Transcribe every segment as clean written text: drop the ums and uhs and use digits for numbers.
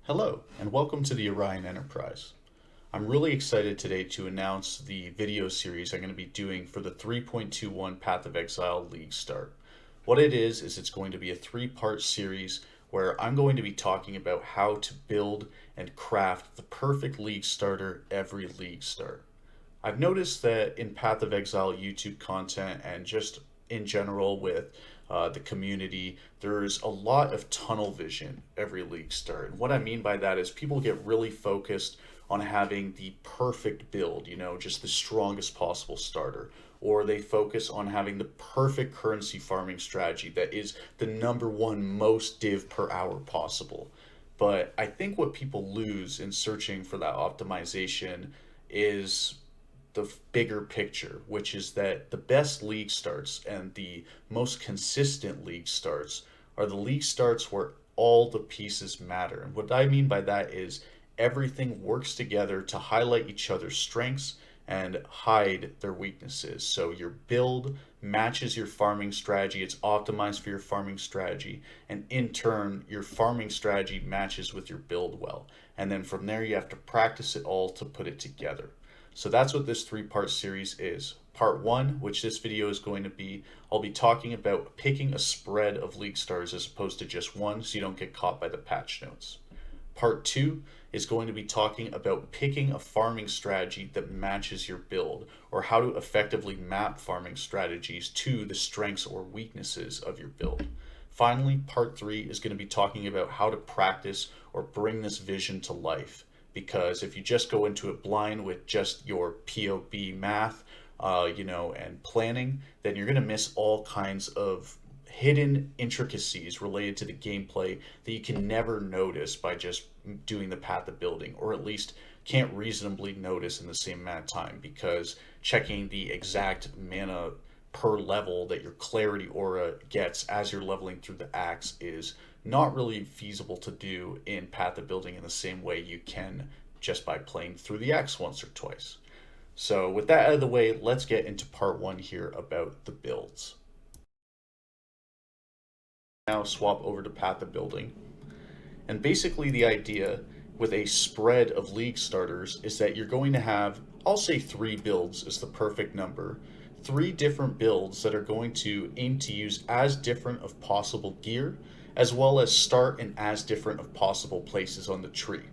Hello, and welcome to the Orion Enterprise. I'm really excited today to announce the video series I'm going to be doing for the 3.21 Path of Exile League Start. What it is it's going to be a three-part series where I'm going to be talking about how to build and craft the perfect league starter every league start. I've noticed that in Path of Exile YouTube content and just in general with the community, there's a lot of tunnel vision every league start. And what I mean by that is people get really focused on having the perfect build, just the strongest possible starter. Or they focus on having the perfect currency farming strategy that is the number one most div per hour possible. But I think what people lose in searching for that optimization is the bigger picture, which is that the best league starts and the most consistent league starts are the league starts where all the pieces matter. And what I mean by that is everything works together to highlight each other's strengths and hide their weaknesses. So your build matches your farming strategy, it's optimized for your farming strategy, and in turn, your farming strategy matches with your build well. And then from there, you have to practice it all to put it together. So that's what this three-part series is. Part one, which this video is going to be, I'll be talking about picking a spread of league stars as opposed to just one so you don't get caught by the patch notes. Part two is going to be talking about picking a farming strategy that matches your build, or how to effectively map farming strategies to the strengths or weaknesses of your build. Finally, part three is going to be talking about how to practice or bring this vision to life, because if you just go into it blind with just your PoB math, and planning, then you're going to miss all kinds of hidden intricacies related to the gameplay that you can never notice by just doing the path of building, or at least can't reasonably notice in the same amount of time, because checking the exact mana per level that your clarity aura gets as you're leveling through the axe is not really feasible to do in path of building in the same way you can just by playing through the axe once or twice. So with that out of the way, let's get into part one here about the builds. Now swap over to path of building. And basically the idea with a spread of league starters is that you're going to have, I'll say 3 builds is the perfect number. 3 different builds that are going to aim to use as different of possible gear, as well as start in as different of possible places on the tree.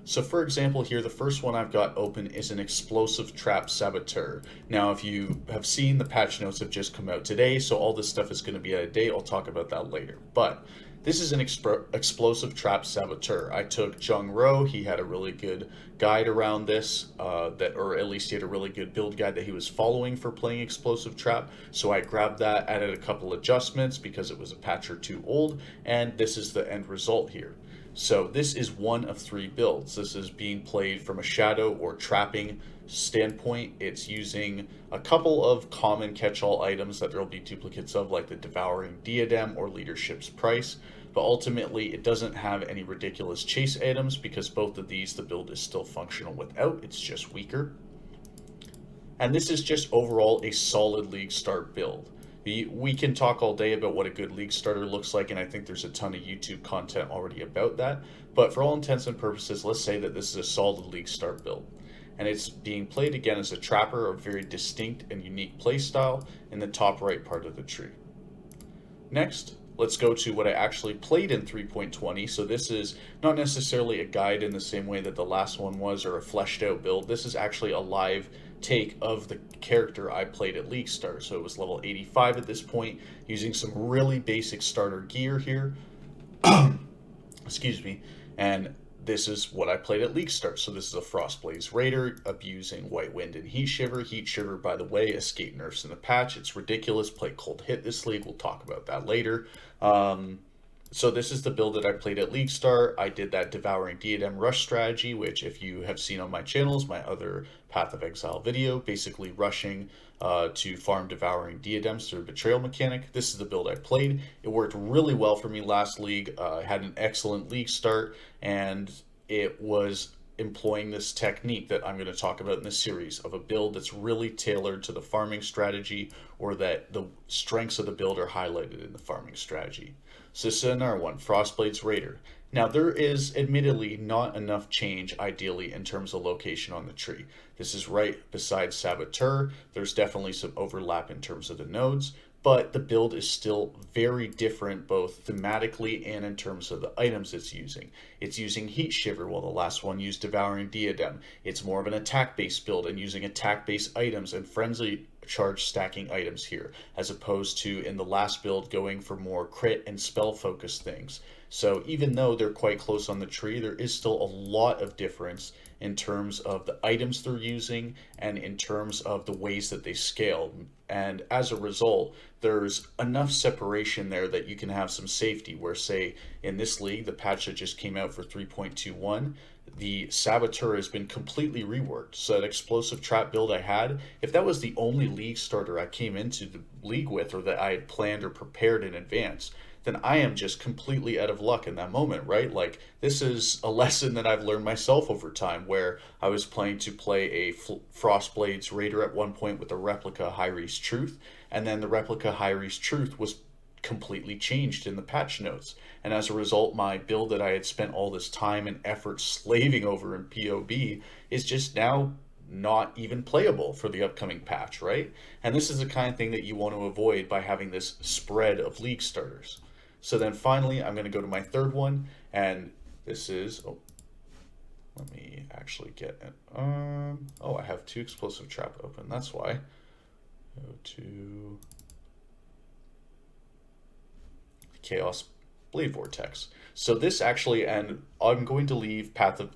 So for example here, the first one I've got open is an explosive trap saboteur. Now if you have seen, the patch notes have just come out today, so all this stuff is going to be out of date. I'll talk about that later. But this is an explosive trap saboteur. I took Jung Ro. He had a really good guide around this, or at least he had a really good build guide that he was following for playing explosive trap. So I grabbed that, added a couple adjustments because it was a patch or 2 old, and this is the end result here. So this is one of 3 builds. This is being played from a shadow or trapping standpoint. It's using a couple of common catch-all items that there will be duplicates of, like the Devouring Diadem or Leadership's Price, but ultimately it doesn't have any ridiculous chase items because both of these the build is still functional without, it's just weaker. And this is just overall a solid league start build. We can talk all day about what a good league starter looks like, and I think there's a ton of YouTube content already about that. But for all intents and purposes, let's say that this is a solid league start build. And it's being played again as a trapper, a very distinct and unique playstyle in the top right part of the tree. Next, let's go to what I actually played in 3.20. So this is not necessarily a guide in the same way that the last one was, or a fleshed out build. This is actually a live take of the character I played at League Star. So it was level 85 at this point, using some really basic starter gear here. Excuse me. And this is what I played at League Start. So this is a Frostblade Raider abusing White Wind and Heat Shiver. Heat Shiver, by the way, escape nerfs in the patch. It's ridiculous. Play Cold Hit this league. We'll talk about that later. So this is the build that I played at League Star. I did that Devouring Diadem Rush strategy, which if you have seen on my channels, my other Path of Exile video, basically rushing to farm Devouring Diadems through a Betrayal mechanic. This is the build I played. It worked really well for me last league. I had an excellent league start, and it was employing this technique that I'm going to talk about in this series of a build that's really tailored to the farming strategy, or that the strengths of the build are highlighted in the farming strategy. So this is another one, Frostblade Raider. Now, there is admittedly not enough change, ideally, in terms of location on the tree. This is right beside Saboteur. There's definitely some overlap in terms of the nodes, but the build is still very different, both thematically and in terms of the items it's using. It's using Heat Shiver, while the last one used Devouring Diadem. It's more of an attack-based build and using attack-based items and Frenzy charge stacking items here, as opposed to in the last build going for more crit and spell focused things. So even though they're quite close on the tree, there is still a lot of difference in terms of the items they're using and in terms of the ways that they scale. And as a result, there's enough separation there that you can have some safety. Where, say, in this league, the patch that just came out for 3.21, the Saboteur has been completely reworked. So that explosive trap build I had, if that was the only league starter I came into the league with, or that I had planned or prepared in advance, then I am just completely out of luck in that moment, right? Like, this is a lesson that I've learned myself over time, where I was planning to play a Frostblade Raider at one point with a replica Hyre's Truth, and then the replica Hyre's Truth was completely changed in the patch notes. And as a result, my build that I had spent all this time and effort slaving over in PoB is just now not even playable for the upcoming patch, right? And this is the kind of thing that you want to avoid by having this spread of league starters. So then finally, I'm going to go to my third one, and this is, oh, let me actually get it. Oh, I have two explosive trap open, that's why. Go to Chaosblade Vortex. So this actually, and I'm going to leave path of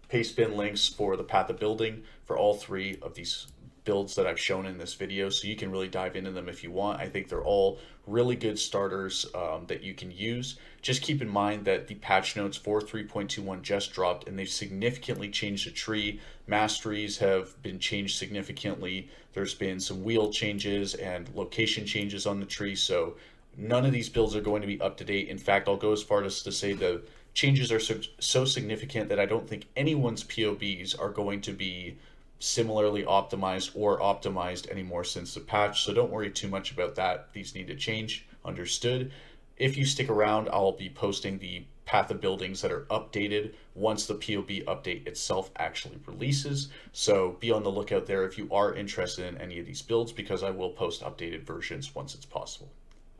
paste bin links for the path of building for all three of these builds that I've shown in this video, so you can really dive into them if you want. I think they're all really good starters that you can use. Just keep in mind that the patch notes for 3.21 just dropped, and they've significantly changed the tree. Masteries have been changed significantly. There's been some wheel changes and location changes on the tree, so none of these builds are going to be up to date. In fact, I'll go as far as to say the changes are so significant that I don't think anyone's POBs are going to be similarly optimized or optimized anymore since the patch. So don't worry too much about that. These need to change, understood. If you stick around, I'll be posting the path of buildings that are updated once the POB update itself actually releases. So be on the lookout there if you are interested in any of these builds, because I will post updated versions once it's possible.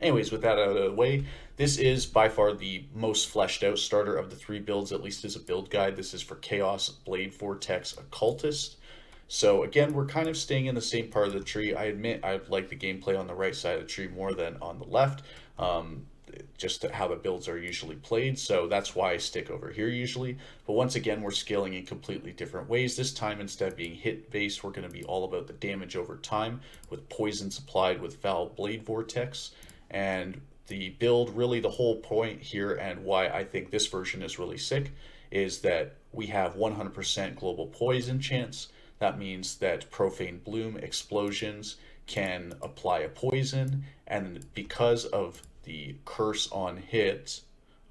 Anyways, with that out of the way, this is by far the most fleshed out starter of the three builds, at least as a build guide. This is for Chaosblade Vortex Occultist. So again, we're kind of staying in the same part of the tree. I admit I like the gameplay on the right side of the tree more than on the left, just how the builds are usually played. So that's why I stick over here usually. But once again, we're scaling in completely different ways. This time, instead of being hit based, we're going to be all about the damage over time with poison supplied with Frostblade Vortex. And the build, really the whole point here, and why I think this version is really sick, is that we have 100% global poison chance. That means that Profane Bloom explosions can apply a poison, and because of the curse on hit,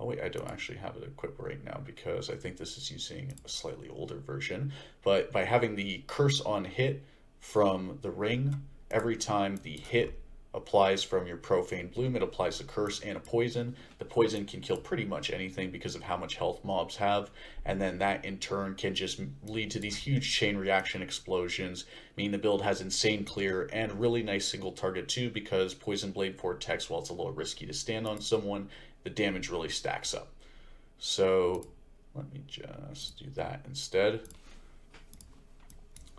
oh wait, I don't actually have it equipped right now because I think this is using a slightly older version, but by having the curse on hit from the ring, every time the hit applies from your Profane Bloom, it applies a curse and a poison. The poison can kill pretty much anything because of how much health mobs have, and then that in turn can just lead to these huge chain reaction explosions, meaning the build has insane clear and really nice single target too, because Poison Blade Vortex, while it's a little risky to stand on someone, the damage really stacks up. So let me just do that instead.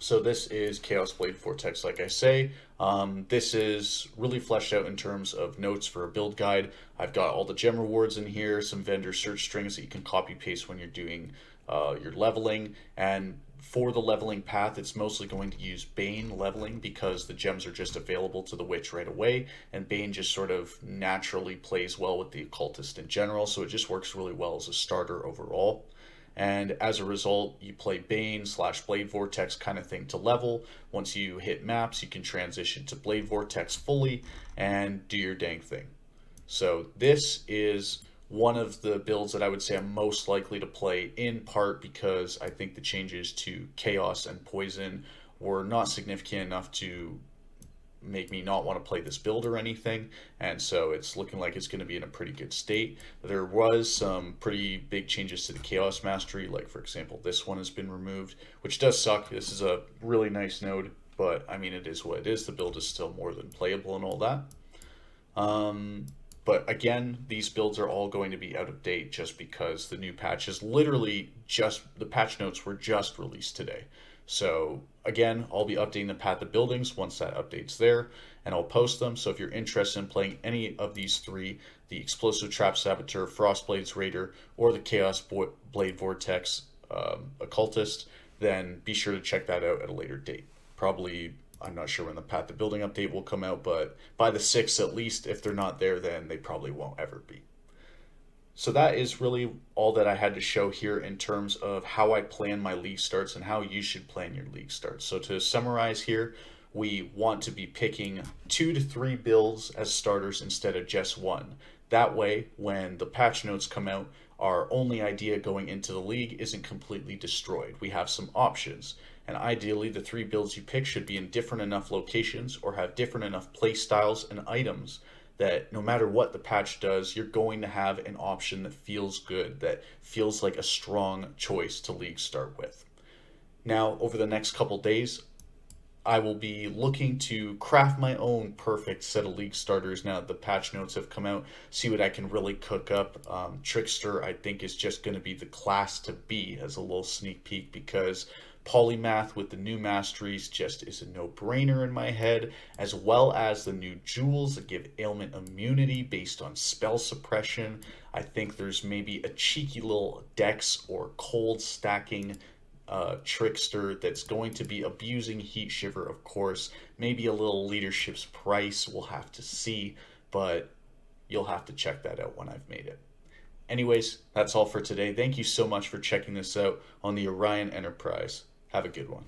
So this is Chaosblade Vortex, like I say. This is really fleshed out in terms of notes for a build guide. I've got all the gem rewards in here, some vendor search strings that you can copy paste when you're doing your leveling. And for the leveling path, it's mostly going to use Bane leveling because the gems are just available to the Witch right away. And Bane just sort of naturally plays well with the Occultist in general, so it just works really well as a starter overall. And as a result, you play Bane / Blade Vortex kind of thing to level. Once you hit maps, you can transition to Blade Vortex fully and do your dang thing. So this is one of the builds that I would say I'm most likely to play, in part because I think the changes to Chaos and Poison were not significant enough to make me not want to play this build or anything, and so it's looking like it's going to be in a pretty good state. There was some pretty big changes to the Chaos Mastery, like for example this one has been removed, which does suck. This is a really nice node, but I mean it is what it is. The build is still more than playable and all that. But again, these builds are all going to be out of date just because the new patch is literally just, the patch notes were just released today. So again, I'll be updating the Path of Buildings once that update's there, and I'll post them. So if you're interested in playing any of these three, the Explosive Trap Saboteur, Frostblade Raider, or the Chaosblade Vortex Occultist, then be sure to check that out at a later date. Probably, I'm not sure when the Path to Building update will come out, but by the 6th at least. If they're not there, then they probably won't ever be. So that is really all that I had to show here in terms of how I plan my league starts and how you should plan your league starts. So to summarize here, we want to be picking 2 to 3 builds as starters instead of just one. That way, when the patch notes come out, our only idea going into the league isn't completely destroyed. We have some options. And ideally, the 3 builds you pick should be in different enough locations or have different enough play styles and items that no matter what the patch does, you're going to have an option that feels good, that feels like a strong choice to league start with. Now, over the next couple days, I will be looking to craft my own perfect set of league starters now that the patch notes have come out, see what I can really cook up. Trickster, I think, is just going to be the class to be as a little sneak peek, because Polymath with the new masteries just is a no-brainer in my head, as well as the new jewels that give ailment immunity based on spell suppression. I think there's maybe a cheeky little dex or cold stacking trickster that's going to be abusing Heat Shiver, of course. Maybe a little leadership's price, we'll have to see, but you'll have to check that out when I've made it. Anyways, that's all for today. Thank you so much for checking this out on the Orion Enterprise. Have a good one.